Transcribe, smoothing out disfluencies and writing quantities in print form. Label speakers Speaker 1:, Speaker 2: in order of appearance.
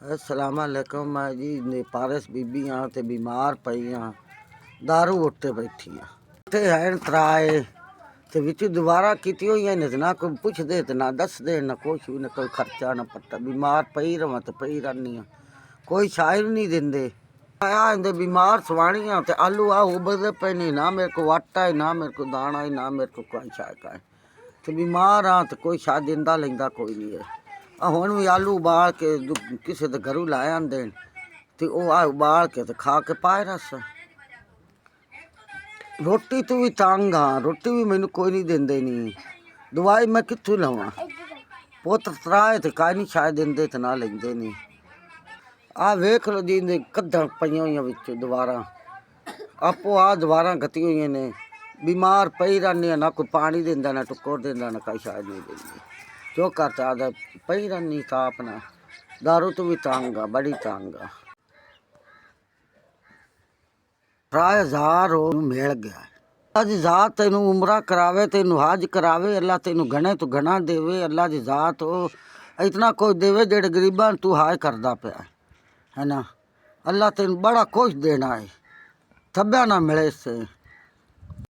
Speaker 1: अस्सलामुअलैकुम। मैं जी पारस बीबी हाँ ते बीमार पई हाँ, दारू उत्ते बैठी हाँ ते हैं त्राए ते विच दोबारा की हुई ने ना कोई पुछदे ते ना दसदे ना कुछ भी ना कोई खर्चा ना पत्ता। बीमार पई रवां ते पई रहनी हाँ, कोई शायर नहीं देंदे। आया इंदे बीमार सवाणी हाँ ते आलू आ उबलदे पे नहीं, ना मेरे को आटा है ना मेरे को दाना है ना मेरे को कोई शाय का है ते बीमार हाँ ते कोई शायद दिंदा लेंदा कोई नहीं है। हुण भी आलू उबाल के किसी के घरों लै आंदे ते ओह आ उबाल के ते खा के पाए रस। रोटी तो भी तंग हाँ, रोटी भी मैनू कोई नहीं देंदे नहीं, दवाई मैं कित्थों लवां। पुत्त त्राए ते काई नहीं शायद देंदे ते ना लेंदे नहीं। आ वेख लो जी कद्दां पईयां होईयां विच दोबारा आपो आ दोबारा गती हुई ने। बीमार पई रहनी ना कोई पानी देंदा ना टुक्कर देंदा ना कोई शायद नहीं देंदी। जो करता आदा पई रहनी ताप ना। दारू तो भी तंग आ, बड़ी तंग आ। 1000 मिल गया अल्लाह की जात तेनू उमरा करावे, तेनू हज करावे, अल्लाह तेनू घणे तो घना देवे। अल्लाह की जात हो इतना कुछ देवे जेड़े गरीबां तू हाय करदा पिया है ना। अल्लाह तेनू बड़ा कुछ देना है, थब्या ना मिले से।